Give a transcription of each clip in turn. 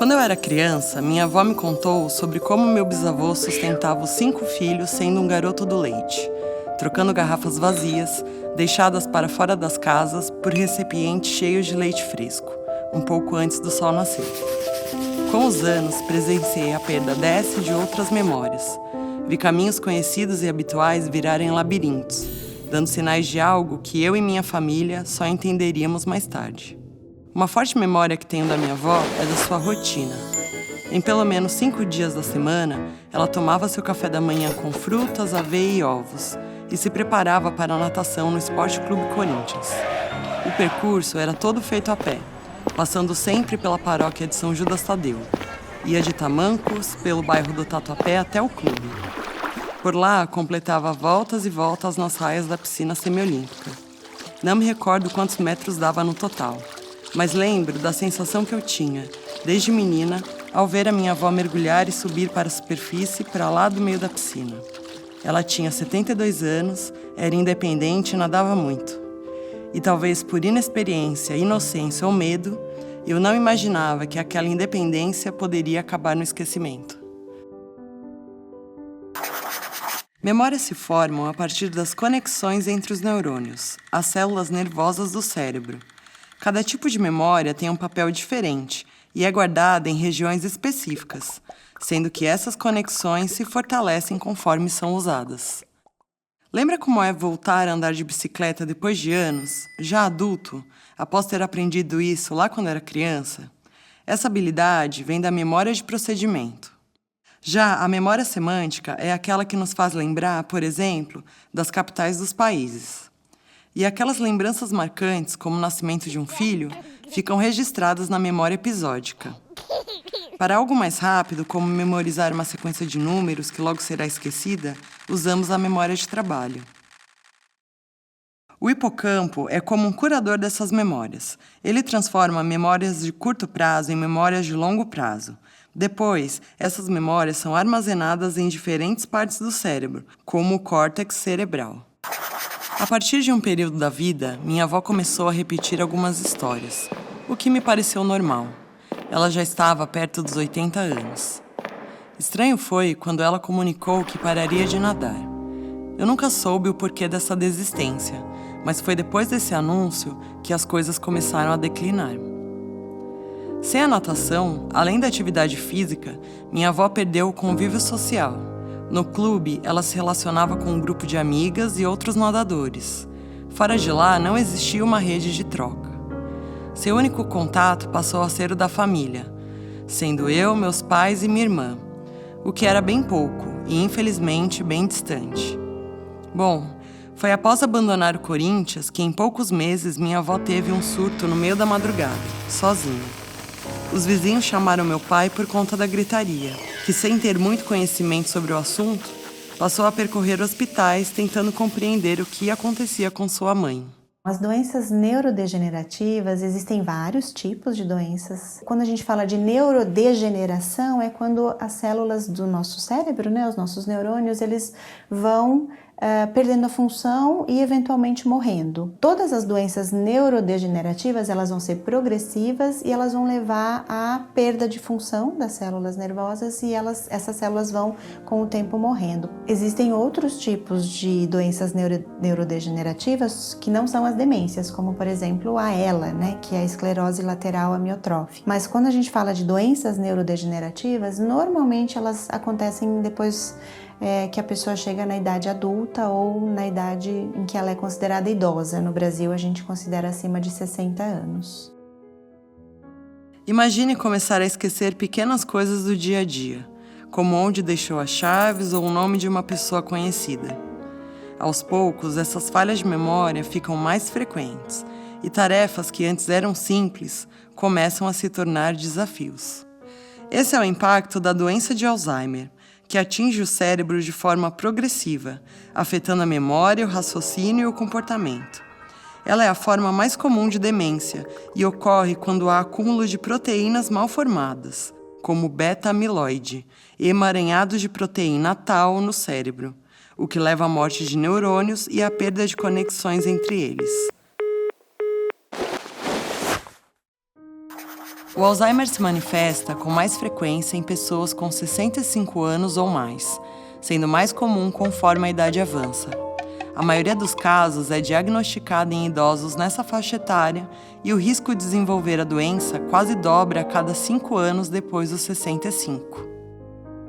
Quando eu era criança, minha avó me contou sobre como meu bisavô sustentava os 5 filhos sendo um garoto do leite, trocando garrafas vazias, deixadas para fora das casas, por recipientes cheios de leite fresco, um pouco antes do sol nascer. Com os anos, presenciei a perda dessa e de outras memórias. Vi caminhos conhecidos e habituais virarem labirintos, dando sinais de algo que eu e minha família só entenderíamos mais tarde. Uma forte memória que tenho da minha avó é da sua rotina. Em pelo menos 5 dias da semana, ela tomava seu café da manhã com frutas, aveia e ovos e se preparava para a natação no Esporte Clube Corinthians. O percurso era todo feito a pé, passando sempre pela paróquia de São Judas Tadeu. Ia de Tamancos, pelo bairro do Tatuapé até o clube. Por lá, completava voltas e voltas nas raias da piscina semiolímpica. Não me recordo quantos metros dava no total, mas lembro da sensação que eu tinha, desde menina, ao ver a minha avó mergulhar e subir para a superfície para lá do meio da piscina. Ela tinha 72 anos, era independente e nadava muito. E talvez por inexperiência, inocência ou medo, eu não imaginava que aquela independência poderia acabar no esquecimento. Memórias se formam a partir das conexões entre os neurônios, as células nervosas do cérebro. Cada tipo de memória tem um papel diferente e é guardada em regiões específicas, sendo que essas conexões se fortalecem conforme são usadas. Lembra como é voltar a andar de bicicleta depois de anos, já adulto, após ter aprendido isso lá quando era criança? Essa habilidade vem da memória de procedimento. Já a memória semântica é aquela que nos faz lembrar, por exemplo, das capitais dos países. E aquelas lembranças marcantes, como o nascimento de um filho, ficam registradas na memória episódica. Para algo mais rápido, como memorizar uma sequência de números que logo será esquecida, usamos a memória de trabalho. O hipocampo é como um curador dessas memórias. Ele transforma memórias de curto prazo em memórias de longo prazo. Depois, essas memórias são armazenadas em diferentes partes do cérebro, como o córtex cerebral. A partir de um período da vida, minha avó começou a repetir algumas histórias, o que me pareceu normal. Ela já estava perto dos 80 anos. Estranho foi quando ela comunicou que pararia de nadar. Eu nunca soube o porquê dessa desistência, mas foi depois desse anúncio que as coisas começaram a declinar. Sem a natação, além da atividade física, minha avó perdeu o convívio social. No clube, ela se relacionava com um grupo de amigas e outros nadadores. Fora de lá, não existia uma rede de troca. Seu único contato passou a ser o da família, sendo eu, meus pais e minha irmã, o que era bem pouco e, infelizmente, bem distante. Bom, foi após abandonar o Corinthians que, em poucos meses, minha avó teve um surto no meio da madrugada, sozinha. Os vizinhos chamaram meu pai por conta da gritaria, que, sem ter muito conhecimento sobre o assunto, passou a percorrer hospitais tentando compreender o que acontecia com sua mãe. As doenças neurodegenerativas, existem vários tipos de doenças. Quando a gente fala de neurodegeneração, é quando as células do nosso cérebro, os nossos neurônios, eles vão perdendo a função e eventualmente morrendo. Todas as doenças neurodegenerativas, elas vão ser progressivas e elas vão levar à perda de função das células nervosas e essas células vão com o tempo morrendo. Existem outros tipos de doenças neurodegenerativas que não são as demências, como por exemplo a ELA, que é a esclerose lateral amiotrófica. Mas quando a gente fala de doenças neurodegenerativas, normalmente elas acontecem depois que a pessoa chega na idade adulta ou na idade em que ela é considerada idosa. No Brasil, a gente considera acima de 60 anos. Imagine começar a esquecer pequenas coisas do dia a dia, como onde deixou as chaves ou o nome de uma pessoa conhecida. Aos poucos, essas falhas de memória ficam mais frequentes e tarefas que antes eram simples começam a se tornar desafios. Esse é o impacto da doença de Alzheimer, que atinge o cérebro de forma progressiva, afetando a memória, o raciocínio e o comportamento. Ela é a forma mais comum de demência e ocorre quando há acúmulo de proteínas mal formadas, como beta-amiloide, e emaranhados de proteína tau no cérebro, o que leva à morte de neurônios e à perda de conexões entre eles. O Alzheimer se manifesta com mais frequência em pessoas com 65 anos ou mais, sendo mais comum conforme a idade avança. A maioria dos casos é diagnosticada em idosos nessa faixa etária e o risco de desenvolver a doença quase dobra a cada 5 anos depois dos 65.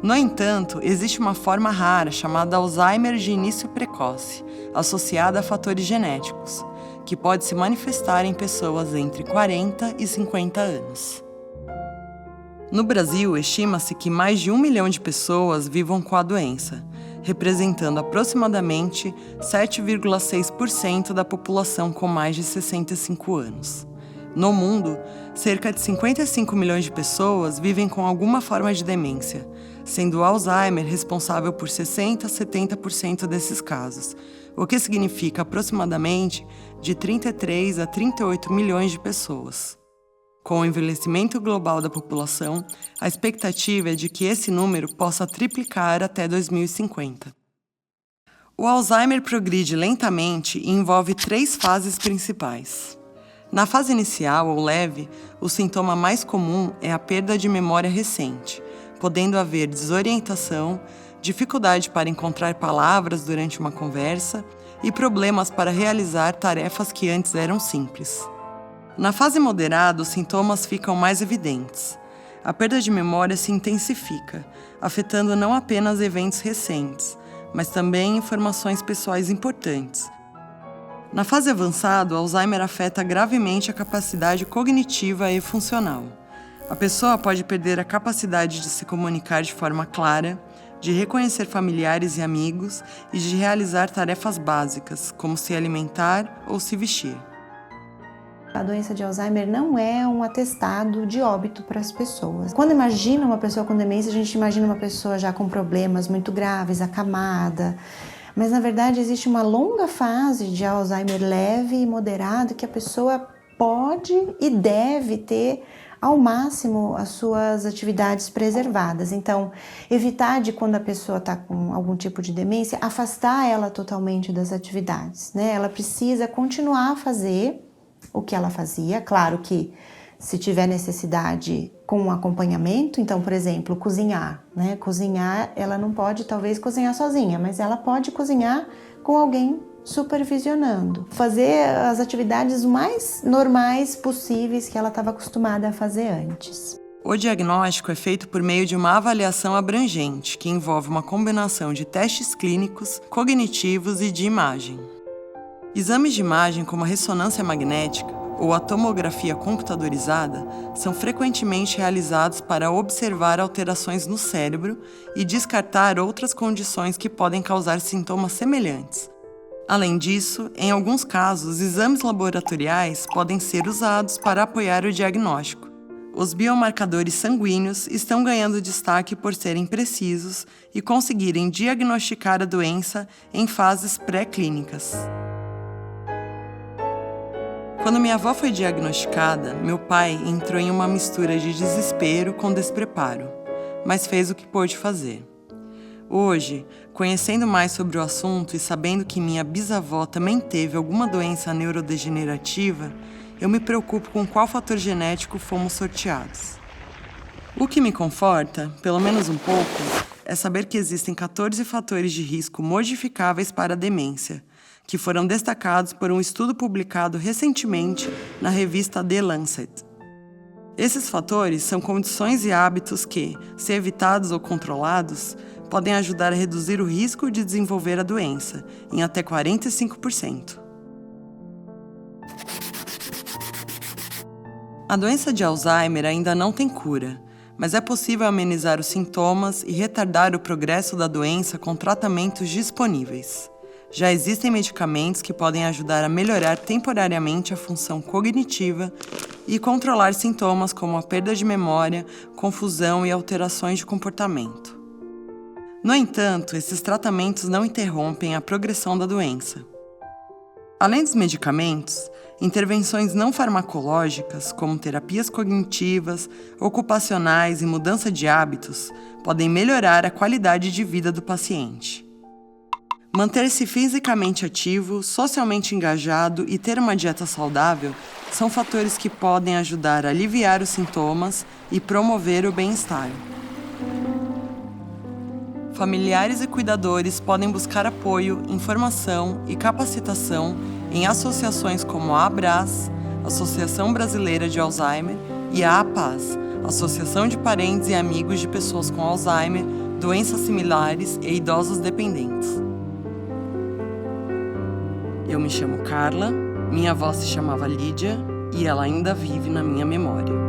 No entanto, existe uma forma rara chamada Alzheimer de início precoce, associada a fatores genéticos, que pode se manifestar em pessoas entre 40 e 50 anos. No Brasil, estima-se que mais de 1 milhão de pessoas vivam com a doença, representando aproximadamente 7,6% da população com mais de 65 anos. No mundo, cerca de 55 milhões de pessoas vivem com alguma forma de demência, sendo o Alzheimer responsável por 60 a 70% desses casos, o que significa aproximadamente de 33 a 38 milhões de pessoas. Com o envelhecimento global da população, a expectativa é de que esse número possa triplicar até 2050. O Alzheimer progride lentamente e envolve 3 fases principais. Na fase inicial ou leve, o sintoma mais comum é a perda de memória recente, podendo haver desorientação, dificuldade para encontrar palavras durante uma conversa e problemas para realizar tarefas que antes eram simples. Na fase moderada, os sintomas ficam mais evidentes. A perda de memória se intensifica, afetando não apenas eventos recentes, mas também informações pessoais importantes. Na fase avançada, o Alzheimer afeta gravemente a capacidade cognitiva e funcional. A pessoa pode perder a capacidade de se comunicar de forma clara, de reconhecer familiares e amigos e de realizar tarefas básicas, como se alimentar ou se vestir. A doença de Alzheimer não é um atestado de óbito para as pessoas. Quando imagina uma pessoa com demência, a gente imagina uma pessoa já com problemas muito graves, acamada. Mas, na verdade, existe uma longa fase de Alzheimer leve e moderado que a pessoa pode e deve ter ao máximo as suas atividades preservadas. Então, evitar de quando a pessoa está com algum tipo de demência, afastar ela totalmente das atividades, né? Ela precisa continuar a fazer o que ela fazia, claro que se tiver necessidade com um acompanhamento, então, por exemplo, cozinhar, né? Cozinhar, ela não pode talvez cozinhar sozinha, mas ela pode cozinhar com alguém supervisionando. Fazer as atividades mais normais possíveis que ela estava acostumada a fazer antes. O diagnóstico é feito por meio de uma avaliação abrangente, que envolve uma combinação de testes clínicos, cognitivos e de imagem. Exames de imagem como a ressonância magnética ou a tomografia computadorizada são frequentemente realizados para observar alterações no cérebro e descartar outras condições que podem causar sintomas semelhantes. Além disso, em alguns casos, exames laboratoriais podem ser usados para apoiar o diagnóstico. Os biomarcadores sanguíneos estão ganhando destaque por serem precisos e conseguirem diagnosticar a doença em fases pré-clínicas. Quando minha avó foi diagnosticada, meu pai entrou em uma mistura de desespero com despreparo, mas fez o que pôde fazer. Hoje, conhecendo mais sobre o assunto e sabendo que minha bisavó também teve alguma doença neurodegenerativa, eu me preocupo com qual fator genético fomos sorteados. O que me conforta, pelo menos um pouco, é saber que existem 14 fatores de risco modificáveis para a demência, que foram destacados por um estudo publicado recentemente na revista The Lancet. Esses fatores são condições e hábitos que, se evitados ou controlados, podem ajudar a reduzir o risco de desenvolver a doença em até 45%. A doença de Alzheimer ainda não tem cura, mas é possível amenizar os sintomas e retardar o progresso da doença com tratamentos disponíveis. Já existem medicamentos que podem ajudar a melhorar temporariamente a função cognitiva e controlar sintomas como a perda de memória, confusão e alterações de comportamento. No entanto, esses tratamentos não interrompem a progressão da doença. Além dos medicamentos, intervenções não farmacológicas, como terapias cognitivas, ocupacionais e mudança de hábitos, podem melhorar a qualidade de vida do paciente. Manter-se fisicamente ativo, socialmente engajado e ter uma dieta saudável são fatores que podem ajudar a aliviar os sintomas e promover o bem-estar. Familiares e cuidadores podem buscar apoio, informação e capacitação em associações como a ABRAS, Associação Brasileira de Alzheimer, e a APAS, Associação de Parentes e Amigos de Pessoas com Alzheimer, Doenças Similares e Idosos Dependentes. Eu me chamo Carla, minha avó se chamava Lídia e ela ainda vive na minha memória.